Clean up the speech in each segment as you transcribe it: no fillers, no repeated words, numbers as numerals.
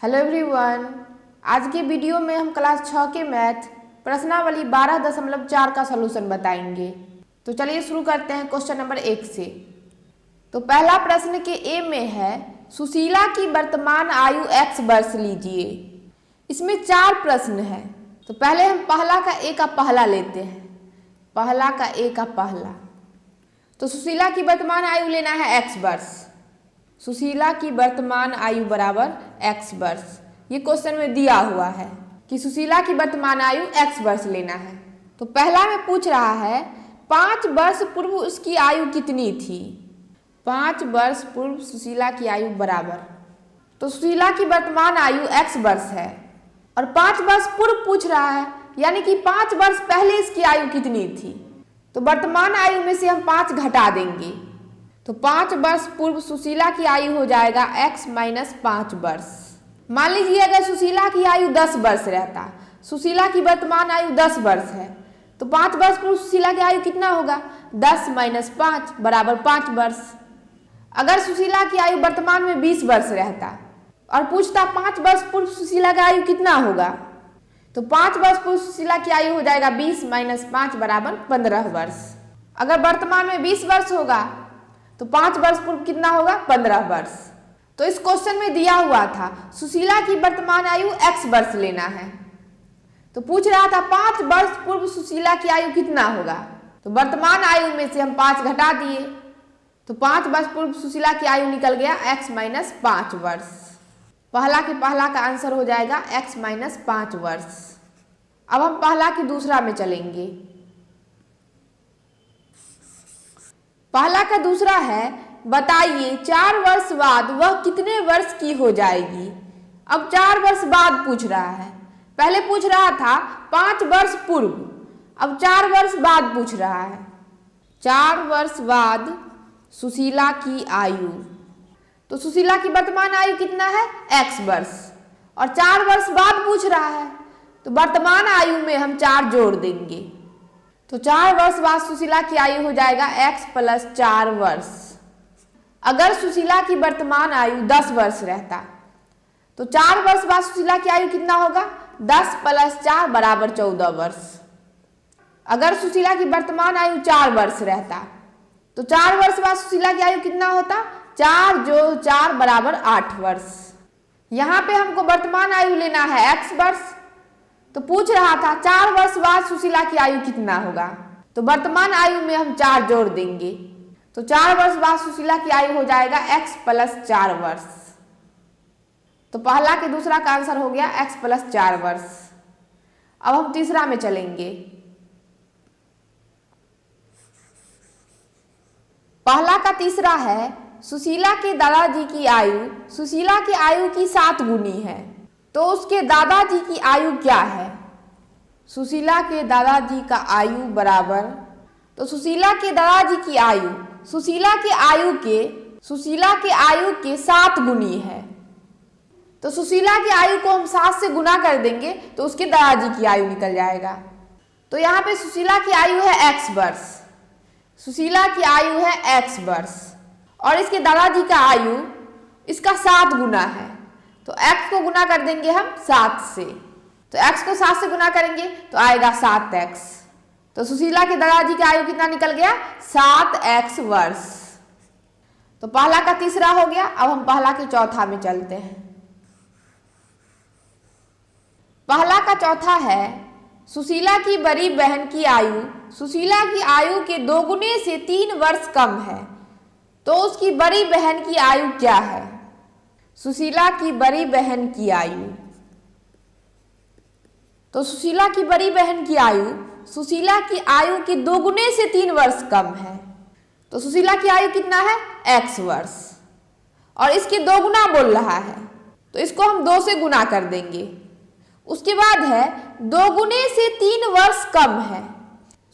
Hello everyone, आज के video में हम क्लास 6 के मैथ प्रश्नावली 12.4 का सलूशन बताएंगे। तो चलिए शुरू करते हैं क्वेश्चन नंबर 1 से। तो पहला प्रश्न के ए में है, सुशीला की वर्तमान आयु x वर्ष लीजिए। इसमें 4 प्रश्न है। तो पहले हम पहला का ए का पहला लेते हैं। पहला का ए का पहला, तो सुशीला की वर्तमान आयु लेना है x वर्ष। सुशीला की वर्तमान आयु बराबर x वर्ष। ये क्वेश्चन में दिया हुआ है कि सुशीला की वर्तमान आयु x वर्ष लेना है। तो पहला में पूछ रहा है 5 वर्ष पूर्व उसकी आयु कितनी थी। 5 वर्ष पूर्व सुशीला की आयु बराबर, तो सुशीला की वर्तमान आयु x वर्ष है और 5 वर्ष पूर्व पूछ रहा है, यानी कि 5 वर्ष पहले इसकी आयु कितनी थी। तो वर्तमान आयु में से हम 5 घटा देंगे, तो 5 वर्ष पूर्व सुशीला की आयु हो जाएगा x माइनस 5 वर्ष। मान लीजिए अगर सुशीला की आयु 10 वर्ष रहता, सुशीला की वर्तमान आयु 10 वर्ष है, तो 5 वर्ष पूर्व सुशीला की आयु कितना होगा, 10 माइनस 5 बराबर 5 वर्ष। अगर सुशीला की आयु वर्तमान में 20 वर्ष रहता और पूछता 5 वर्ष पूर्व सुशीला की आयु कितना होगा, तो 5 वर्ष पूर्व सुशीला की आयु हो जाएगा 20 माइनस 5 बराबर 15 वर्ष। अगर वर्तमान में 20 वर्ष होगा तो 5 वर्ष पूर्व कितना होगा, 15 वर्ष। तो इस क्वेश्चन में दिया हुआ था सुशीला की वर्तमान आयु x वर्ष लेना है। तो पूछ रहा था 5 वर्ष पूर्व सुशीला की आयु कितना होगा। तो वर्तमान आयु में से हम 5 घटा दिए, तो 5 वर्ष पूर्व सुशीला की आयु निकल गया x माइनस 5 वर्ष। पहला के पहला का आंसर हो जाएगा x माइनस 5 वर्ष। अब हम पहला के दूसरा में चलेंगे। पहला का दूसरा है, बताइए 4 वर्ष बाद वह कितने वर्ष की हो जाएगी। अब 4 वर्ष बाद पूछ रहा है। पहले पूछ रहा था 5 वर्ष पूर्व, अब 4 वर्ष बाद पूछ रहा है। 4 वर्ष बाद सुशीला की आयु, तो सुशीला की वर्तमान आयु कितना है, x वर्ष, और 4 वर्ष बाद पूछ रहा है, तो वर्तमान आयु में हम 4 जोड़ देंगे, तो 4 वर्ष बाद सुशीला की आयु हो जाएगा x प्लस 4 वर्ष। अगर सुशीला की वर्तमान आयु 10 वर्ष रहता, तो 4 वर्ष बाद सुशीला की आयु कितना होगा, 10 प्लस 4 बराबर 14 वर्ष। अगर सुशीला की वर्तमान आयु 4 वर्ष रहता, तो 4 वर्ष बाद सुशीला की आयु कितना होता, 4 जो 4 बराबर 8 वर्ष। यहाँ पे हमको वर्तमान आयु लेना है x वर्ष, तो पूछ रहा था 4 वर्ष बाद सुशीला की आयु कितना होगा, तो वर्तमान आयु में हम 4 जोड़ देंगे, तो 4 वर्ष बाद सुशीला की आयु हो जाएगा x प्लस 4 वर्ष। तो पहला के दूसरा का आंसर हो गया x प्लस 4 वर्ष। अब हम तीसरा में चलेंगे। पहला का तीसरा है, सुशीला के दादाजी की आयु सुशीला की आयु की 7 गुनी है, तो उसके दादाजी की आयु क्या है। सुशीला के दादाजी का आयु बराबर, तो सुशीला के दादाजी की आयु सुशीला के आयु के 7 गुनी है, तो सुशीला की आयु को हम 7 से गुना कर देंगे तो उसके दादाजी की आयु निकल जाएगा। तो यहाँ पे सुशीला की आयु है x वर्ष, सुशीला की आयु है x वर्ष, और इसके दादाजी का आयु इसका 7 गुना है, तो x को गुना कर देंगे हम 7 से, तो x को 7 से गुना करेंगे तो आएगा 7x। तो सुशीला के दादाजी की आयु कितना निकल गया, 7x वर्ष। तो पहला का तीसरा हो गया। अब हम पहला के चौथा में चलते हैं। पहला का चौथा है, सुशीला की बड़ी बहन की आयु सुशीला की आयु के 2 गुने से 3 वर्ष कम है, तो उसकी बड़ी बहन की आयु क्या है। सुशीला की बड़ी बहन की आयु, तो सुशीला की बड़ी बहन की आयु सुशीला की आयु के 2 गुने से 3 वर्ष कम है, तो सुशीला की आयु कितना है, x वर्ष, और इसके 2 गुना बोल रहा है, तो इसको हम 2 से गुना कर देंगे। उसके बाद है 2 गुने से 3 वर्ष कम है,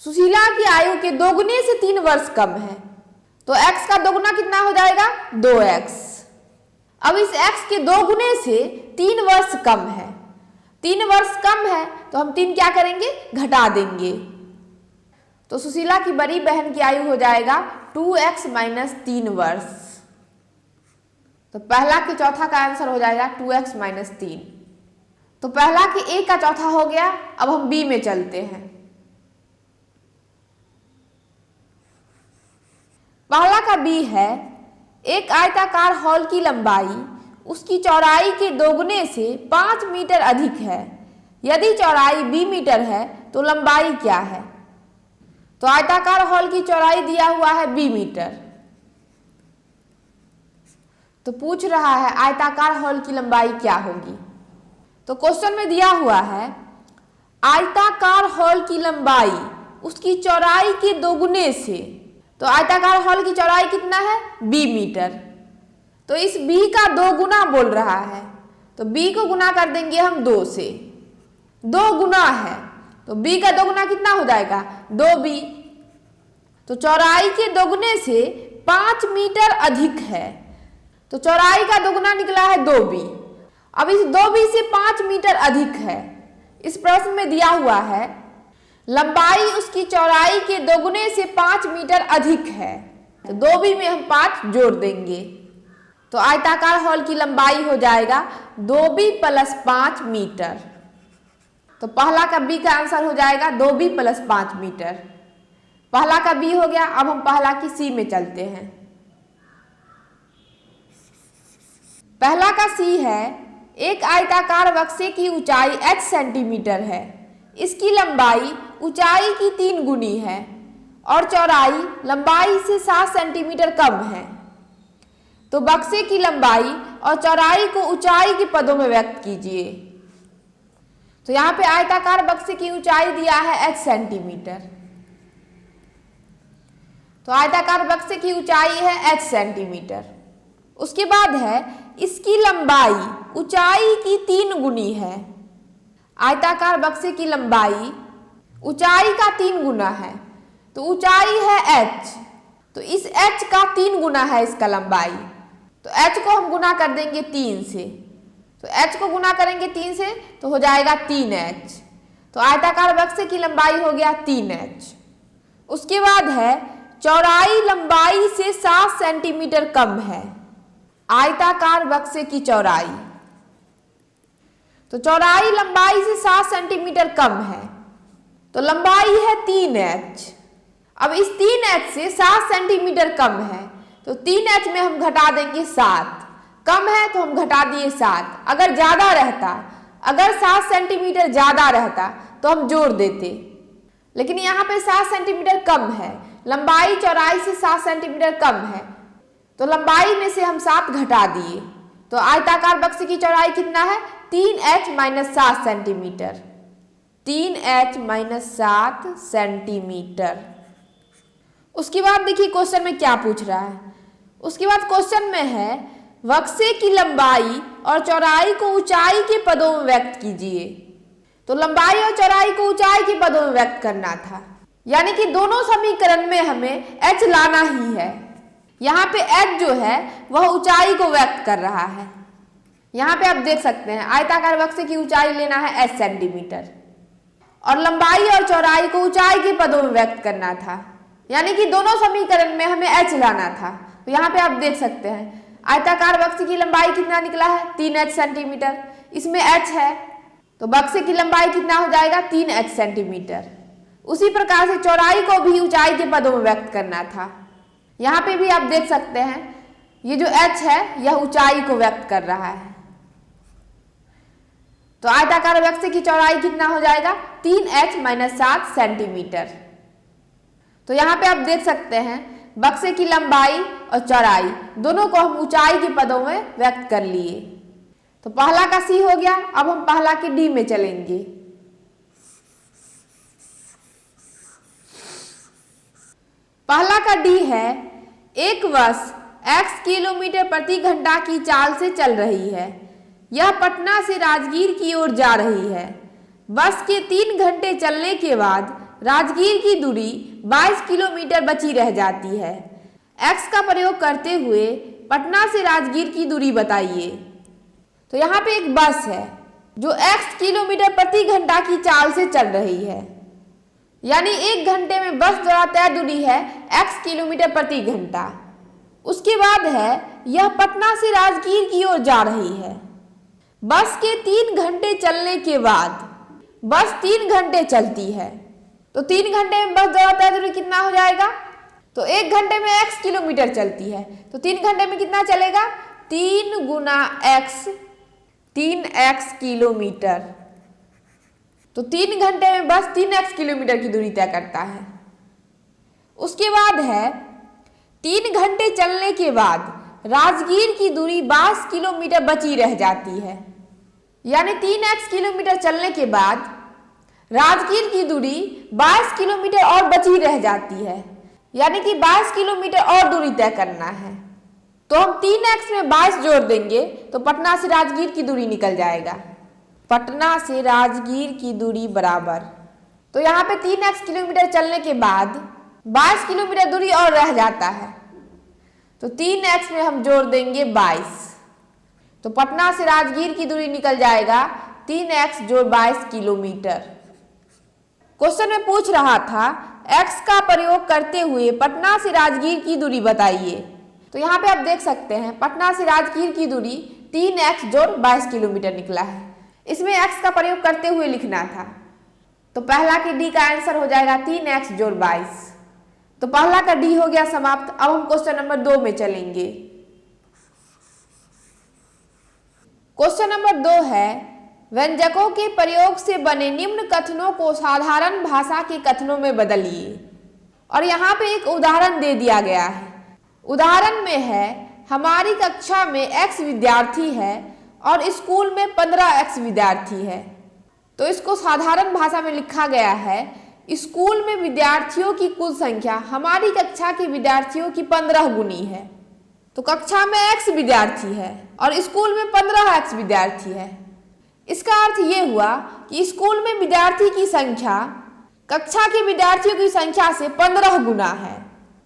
सुशीला की आयु के 2 गुने से 3 वर्ष कम है, तो x का 2 गुना कितना हो जाएगा, 2x। अब इस x के 2 गुने से 3 वर्ष कम है, 3 वर्ष कम है तो हम 3 क्या करेंगे, घटा देंगे, तो सुशीला की बड़ी बहन की आयु हो जाएगा 2x माइनस 3 वर्ष। तो पहला के चौथा का आंसर हो जाएगा 2x माइनस 3। तो पहला के a का चौथा हो गया। अब हम b में चलते हैं। पहला का b है, एक आयताकार हॉल की लंबाई उसकी चौड़ाई के दोगुने से 5 मीटर अधिक है। यदि चौड़ाई b मीटर है तो लंबाई क्या है? तो आयताकार हॉल की चौड़ाई दिया हुआ है b मीटर। तो पूछ रहा है आयताकार हॉल की लंबाई क्या होगी। तो क्वेश्चन में दिया हुआ है आयताकार हॉल की लंबाई उसकी चौड़ाई के दोगुने से। तो आयताकार हॉल की चौड़ाई कितना है? b metre. तो इस b का 2 गुना बोल रहा है, तो b को गुना कर देंगे हम 2 से। 2 गुना है तो b का 2 गुना कितना हो जाएगा? 2b। तो चौड़ाई के दोगुने से 5 मीटर अधिक है, तो चौड़ाई का 2 गुना निकला है 2b। अब इस 2b से 5 मीटर अधिक है। इस प्रश्न में दिया हुआ है लंबाई उसकी चौड़ाई के दोगुने से 5 मीटर अधिक है, तो 2b में हम 5 जोड़ देंगे। तो आयताकार हॉल की लंबाई हो जाएगा 2b प्लस 5 मीटर। तो पहला का b का आंसर हो जाएगा 2b प्लस 5 मीटर। पहला का b हो गया। अब हम पहला की c में चलते हैं। पहला का c है, एक आयताकार बक्से की ऊंचाई h सेंटीमीटर है। इसकी लंबाई ऊंचाई की 3 गुनी है और चौड़ाई लंबाई से 7 सेंटीमीटर कम है। तो बक्से की लंबाई और चौड़ाई को ऊंचाई के पदों में व्यक्त कीजिए। तो यहाँ पे आयताकार बक्से की ऊंचाई दिया है h सेंटीमीटर। तो आयताकार बक्से की ऊंचाई है h सेंटीमीटर। उसके बाद है इसकी लंबाई ऊंचाई की 3 गुनी है। आयताकार बक्से की लंबाई ऊंचाई का 3 गुना है, तो ऊंचाई है h, तो इस h का 3 गुना है इसका लंबाई। तो h को हम गुना कर देंगे 3 से। तो h को गुना करेंगे 3 से तो हो जाएगा 3h। तो आयताकार बक्से की लंबाई हो गया 3h। उसके बाद है चौड़ाई लंबाई से 7 सेंटीमीटर कम है। आयताकार बक्से की चौड़ाई, तो चौड़ाई लंबाई से 7 सेंटीमीटर कम है, तो लंबाई है 3h। अब इस 3h से 7 सेंटीमीटर कम है, तो 3h में हम घटा देंगे 7। कम है तो हम घटा दिए 7। अगर ज्यादा रहता, अगर 7 सेंटीमीटर ज्यादा रहता तो हम जोड़ देते, लेकिन यहाँ पे 7 सेंटीमीटर कम है। लंबाई चौड़ाई से 7 सेंटीमीटर कम है, तो लंबाई में से हम 7 घटा दिए। तो आयताकार बक्से की चौड़ाई कितना है? 3h minus 7 centimetre. 3h minus 7 centimetre. उसके बाद देखिए क्वेश्चन में क्या पूछ रहा है। उसके बाद क्वेश्चन में है बक्से की लंबाई और चौड़ाई को ऊंचाई के पदों में व्यक्त कीजिए। तो लंबाई और चौड़ाई को ऊंचाई के पदों में व्यक्त करना था, यानी कि दोनों समीकरण में हमें h लाना ही है। यहाँ पे h जो है वह ऊंचाई को व्यक्त कर रहा है। यहाँ पे आप देख सकते हैं आयताकार बक्से की ऊंचाई लेना है h सेंटीमीटर और लंबाई और चौड़ाई को ऊंचाई के पदों में व्यक्त करना था, यानी कि दोनों समीकरण में हमें h लाना था। तो यहाँ पे आप देख सकते हैं आयताकार बक्से की लंबाई कितना निकला है? 3h centimetre. इसमें h है तो बक्से की लंबाई कितना हो जाएगा? 3h centimetre. उसी प्रकार से चौड़ाई को भी ऊंचाई के पदों में व्यक्त करना था। यहाँ पे भी आप देख सकते हैं ये जो h है यह ऊंचाई को व्यक्त कर रहा है। तो आयताकार बक्से की चौड़ाई कितना हो जाएगा? 3h minus 7 centimetre. तो यहाँ पे आप देख सकते हैं बक्से की लंबाई और चौड़ाई दोनों को हम ऊंचाई के पदों में व्यक्त कर लिए। तो पहला का C हो गया। अब हम पहला के D में चलेंगे। पहला का D है, एक बस x किलोमीटर प्रति घंटा की चाल से चल रही है। यह पटना से राजगीर की ओर जा रही है। बस के 3 घंटे चलने के बाद राजगीर की दूरी 22 किलोमीटर बची रह जाती है। x का प्रयोग करते हुए पटना से राजगीर की दूरी बताइए। तो यहाँ पे एक बस है जो x किलोमीटर प्रति घंटा की चाल से चल रही है, यानी 1 घंटे में बस द्वारा तय दूरी है x किलोमीटर प्रति घंटा। उसके बाद है यह पटना से राजगीर की ओर जा रही है। बस के 3 घंटे चलने के बाद, बस 3 घंटे चलती है, तो 3 घंटे में बस दौड़ाता है तो कितना हो जाएगा? तो 1 घंटे में x किलोमीटर चलती है, तो 3 घंटे में कितना चलेगा? 3 गुना x, 3x किलोमीटर। तो 3 घंटे में बस 3x किलोमीटर की दूरी तय करता है। उसके बाद है 3 घंटे चलने के बाद राजगीर की दूरी 22 किलोमीटर बची रह जाती है। यानी 3x किलोमीटर चलने के बाद राजगीर की दूरी 22 किलोमीटर और बची रह जाती है, यानी कि 22 किलोमीटर और दूरी तय करना है। तो हम 3x में 22 जोड़ देंगे तो पटना से राजगीर की दूरी निकल जाएगा। पटना से राजगीर की दूरी बराबर, तो यहाँ पे 3x किलोमीटर चलने के बाद 22 किलोमीटर दूरी और रह जाता है, तो 3x में हम जोड़ देंगे 22, तो पटना से राजगीर की दूरी निकल जाएगा 3x जोड़ 22 किलोमीटर। क्वेश्चन में पूछ रहा था x का प्रयोग करते हुए पटना से राजगीर की दूरी बताइए। तो यहाँ पे आप देख सकते हैं पटना से राजगीर की दूरी 3x जोड़ 22 किलोमीटर निकला है। इसमें x का प्रयोग करते हुए लिखना था, तो पहला के डी का आंसर हो जाएगा 3x जोड़ 22। तो पहला का डी हो गया समाप्त। अब हम क्वेश्चन नंबर 2 में चलेंगे। क्वेश्चन नंबर 2 है व्यंजकों के प्रयोग से बने निम्न कथनों को साधारण भाषा के कथनों में बदलिए। और यहाँ पे एक उदाहरण दे दिया गया है। उदाहरण में है हमारी कक्षा में x विद्यार्थी है और स्कूल में 15x विद्यार्थी है। तो इसको साधारण भाषा में लिखा गया है स्कूल में विद्यार्थियों की कुल संख्या हमारी कक्षा के विद्यार्थियों की 15 गुनी है। तो कक्षा में x विद्यार्थी है और स्कूल में 15x विद्यार्थी है। इसका अर्थ ये हुआ कि स्कूल में विद्यार्थी की संख्या कक्षा के विद्यार्थियों की संख्या से 15 गुना है।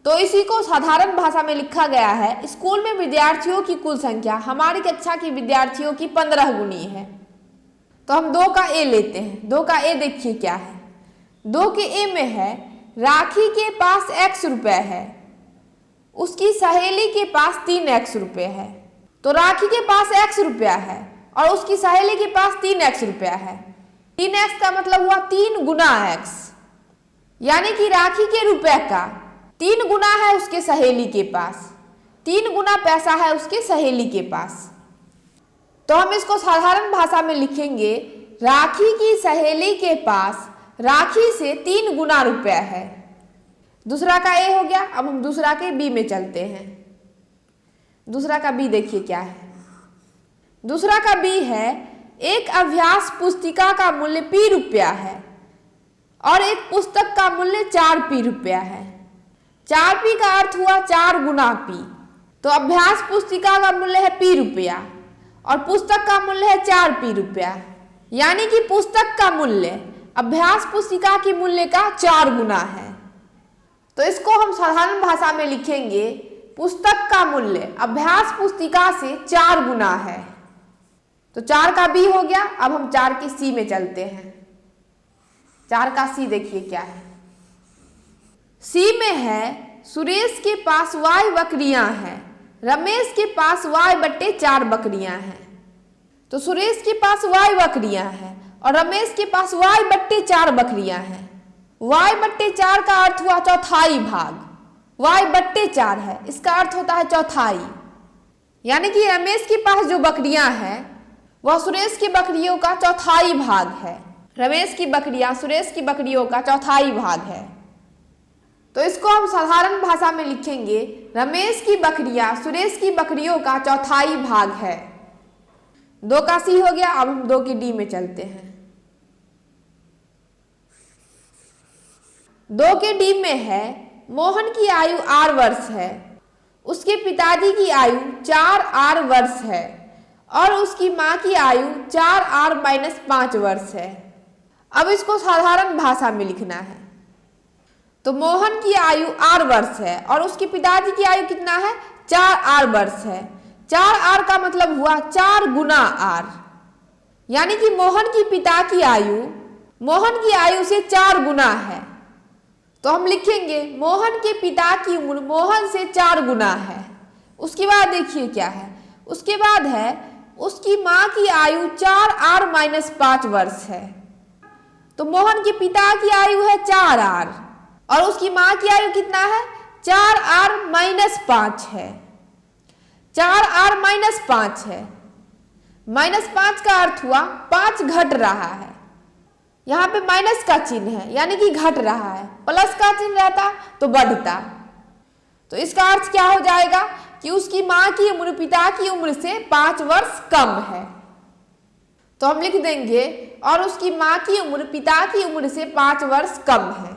तो इसी को साधारण भाषा में लिखा गया है स्कूल में विद्यार्थियों की कुल संख्या हमारी कक्षा के विद्यार्थियों की 15 गुनी है। तो हम 2 का ए लेते हैं। 2 का ए देखिए क्या है। 2 के ए में है राखी के पास x रुपए है, उसकी सहेली के पास 3x रुपए है। तो राखी के पास x रुपया है और उसकी सहेली के पास 3x रुपया है। 3x का मतलब हुआ 3 गुना x, यानी कि राखी के रुपए का 3 गुना है उसके सहेली के पास, 3 गुना पैसा है उसके सहेली के पास। तो हम इसको साधारण भाषा में लिखेंगे राखी की सहेली के पास राखी से 3 गुना रुपया है। दूसरा का ए हो गया। अब हम दूसरा के बी में चलते हैं। दूसरा का बी देखिए क्या है। दूसरा का बी है एक अभ्यास पुस्तिका का मूल्य p रुपया है और एक पुस्तक का मूल्य 4p रुपया है। 4p का अर्थ हुआ 4 गुना p। तो अभ्यास पुस्तिका का मूल्य है p रुपया और पुस्तक का मूल्य है 4p रुपया, यानी कि पुस्तक का मूल्य अभ्यास पुस्तिका के मूल्य का 4 गुना है। तो इसको हम साधारण भाषा में लिखेंगे पुस्तक का मूल्य अभ्यास पुस्तिका से 4 गुना है। तो 4 का बी हो गया। अब हम 4 के सी में चलते हैं। 4 का सी देखिए क्या है। सी में है सुरेश के पास y बकरियां हैं, रमेश के पास y/4 बकरियां हैं। तो सुरेश के पास y बकरियां हैं और रमेश के पास y/4 बकरियां हैं। y/4 का अर्थ हुआ चौथाई भाग। y/4 है, इसका अर्थ होता है चौथाई, यानी कि रमेश के पास जो बकरियां हैं वह सुरेश की बकरियों का चौथाई भाग है। रमेश की बकरियां सुरेश की बकरियों का चौथाई भाग है। तो इसको हम साधारण भाषा में लिखेंगे रमेश की बकरियां सुरेश की बकरियों का चौथाई भाग है। 2 का सी हो गया। अब हम 2 के डी में चलते हैं। 2 के डी में है मोहन की आयु r वर्ष है, उसके पिताजी की आयु 4r वर्ष है और उसकी माँ की आयु 4r-5 वर्ष है। अब इसको साधारण भाषा में लिखना है। तो मोहन की आयु r वर्ष है और उसके पिताजी की आयु कितना है? 4r वर्ष है। 4r का मतलब हुआ 4 गुना r, यानी कि मोहन की पिता की आयु मोहन की आयु से 4 गुना है। तो हम लिखेंगे मोहन के पिता की उम्र मोहन से 4 गुना है, उसके बाद देखिए क्या है, उसके बाद है उसकी माँ की आयु 4r-5 वर्ष है। तो मोहन के पिता की आयु है 4r और उसकी माँ की आयु कितना है, 4r-5 है। 4r-5 है, -5 का अर्थ हुआ 5 घट रहा है। यहाँ पे माइनस का चिन्ह है यानी कि घट रहा है, प्लस का चिन्ह रहता तो बढ़ता। तो इसका अर्थ क्या हो जाएगा कि उसकी माँ की उम्र पिता की उम्र से 5 वर्ष कम है। तो हम लिख देंगे और उसकी माँ की उम्र पिता की उम्र से 5 वर्ष कम है।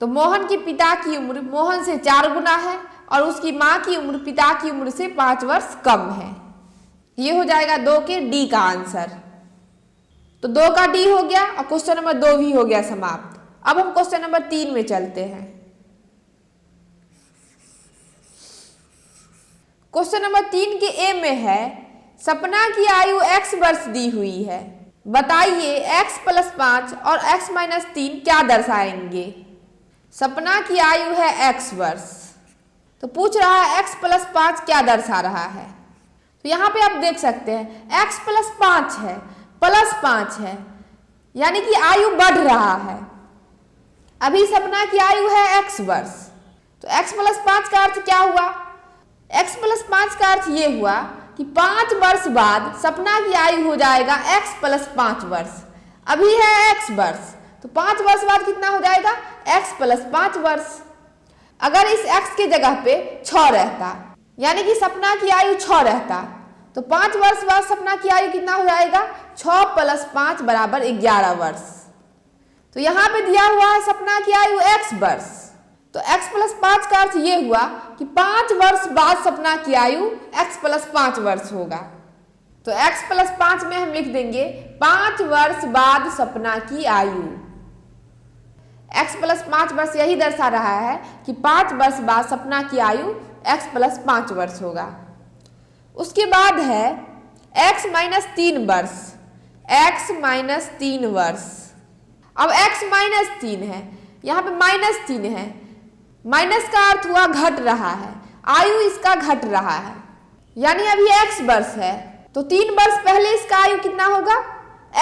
तो मोहन के पिता की उम्र मोहन से 4 गुना है और उसकी माँ की उम्र पिता की उम्र से 5 वर्ष कम है। ये हो जाएगा 2 के डी का आंसर। तो 2 का डी हो गया और क्वेश्चन नंबर 2 भी हो गया समाप्त। अब हम क्वेश्चन नंबर 3 में चलते हैं। क्वेश्चन नंबर 3 के ए में है सपना की आयु x वर्ष दी हुई है, बताइए x + 5 और x - 3 क्या दर्शाएंगे। सपना की आयु है x वर्ष, तो पूछ रहा है x + 5 क्या दर्शा रहा है। तो यहाँ पे आप देख सकते हैं x + 5 है, +5 है यानी कि आयु बढ़ रहा है। अभी सपना की आयु है x वर्ष, तो x + 5 का अर्थ क्या हुआ, x + 5 का अर्थ ये हुआ कि 5 वर्ष बाद सपना की आयु हो जाएगा x + 5 वर्ष। अभी है x वर्ष, तो 5 वर्ष बाद कितना हो जाएगा x + 5 वर्ष। अगर इस x के जगह पे 6 रहता यानी कि सपना की आयु 6 रहता, तो 5 वर्ष बाद सपना की आयु कितना हो जाएगा, 6 + 5 = 11 वर्ष। तो यहाँ पे दिया हुआ है सपना की आयु x वर्ष, तो x + 5 का अर्थ ये हुआ कि 5 वर्ष बाद सपना की आयु x + 5 वर्ष होगा। तो x + 5 में हम लिख देंगे 5 वर्ष बाद सपना की आयु। x + 5 वर्ष यही दर्शा रहा है कि 5 वर्ष बाद सपना की आयु x + 5 वर्ष होगा। उसके बाद है x - 3 वर्ष, x - 3 वर्ष। अब x - 3 है, यहाँ पे -3 है, माइनस का अर्थ हुआ घट रहा है, आयु इसका घट रहा है यानी अभी x वर्ष है, तो 3 वर्ष पहले इसका आयु कितना होगा,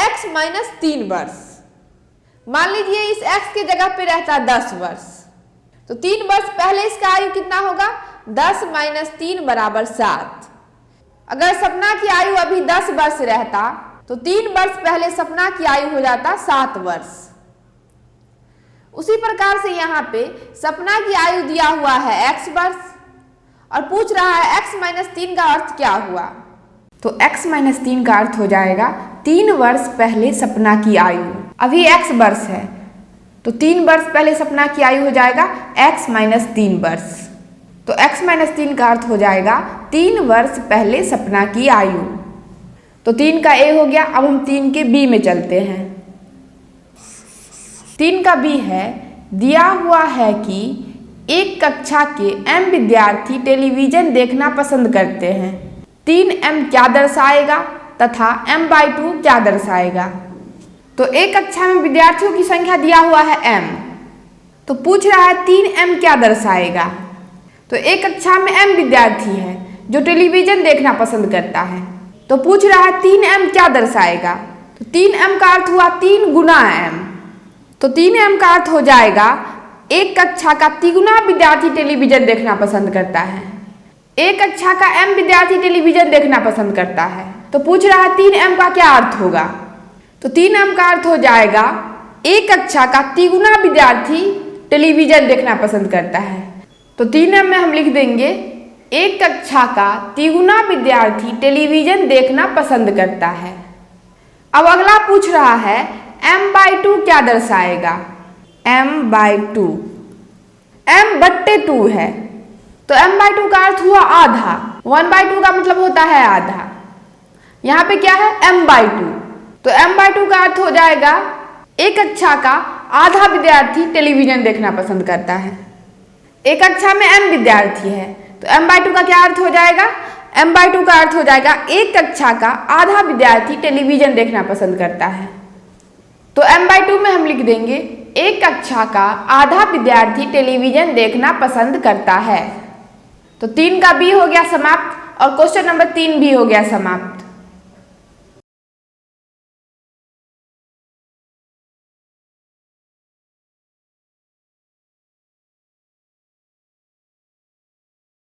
x - 3 वर्ष। मान लीजिए इस x के जगह पे रहता 10 वर्ष, तो 3 वर्ष पहले इसका आयु कितना होगा, 10 - 3 = 7। अगर सपना की आयु अभी 10 वर्ष रहता तो 3 वर्ष पहले सपना की आयु हो जाता 7 वर्ष। उसी प्रकार से यहाँ पे सपना की आयु दिया हुआ है x वर्ष और पूछ रहा है x - 3 का अर्थ क्या हुआ। तो x - 3 का अर्थ हो जाएगा 3 वर्ष पहले सपना की आयु। अभी x वर्ष है तो 3 वर्ष पहले सपना की आयु हो जाएगा x - 3 वर्ष। तो x - 3 का अर्थ हो जाएगा 3 वर्ष पहले सपना की आयु। तो 3 का a हो गया। अब हम 3 के b में चलते हैं। 3 का b है दिया हुआ है कि एक कक्षा के m विद्यार्थी टेलीविजन देखना पसंद करते हैं। 3m क्या दर्शाएगा तथा m/2 क्या दर्शाएगा। तो एक कक्षा में विद्यार्थियों की संख्या दिया हुआ है m, तो पूछ रहा है 3m क्या दर्शाएगा। तो एक कक्षा में m विद्यार्थी है जो टेलीविजन देखना पसंद करता है, तो पूछ रहा है 3m क्या दर्शाएगा। तो 3m का अर्थ हुआ 3 गुना m, तो 3m का अर्थ हो जाएगा एक कक्षा का 3 गुना विद्यार्थी टेलीविजन देखना पसंद करता है। एक कक्षा का m विद्यार्थी टेलीविजन देखना पसंद करता है, तो पूछ रहा है 3m का क्या अर्थ होगा। तो 3m का अर्थ हो जाएगा एक कक्षा का 3 गुना विद्यार्थी टेलीविजन देखना पसंद करता है। तो 3m में हम लिख देंगे एक कक्षा का 3 गुना विद्यार्थी टेलीविजन देखना पसंद करता है। अब अगला पूछ रहा है m/2 क्या दर्शाएगा। m/2 m/2 है, तो m/2 का अर्थ हुआ आधा। 1/2 का मतलब होता है आधा, यहाँ पे क्या है m/2, तो m/2 का अर्थ हो जाएगा एक कक्षा का आधा विद्यार्थी टेलीविजन देखना पसंद करता है। एक कक्षा में m विद्यार्थी है, तो m/2 का क्या अर्थ हो जाएगा, m/2 का अर्थ हो जाएगा एक कक्षा का आधा विद्यार्थी टेलीविजन देखना पसंद करता है। तो m/2 में हम लिख देंगे एक कक्षा का आधा विद्यार्थी टेलीविजन देखना पसंद करता है। तो 3 का बी हो गया समाप्त और क्वेश्चन नंबर 3 भी हो गया समाप्त।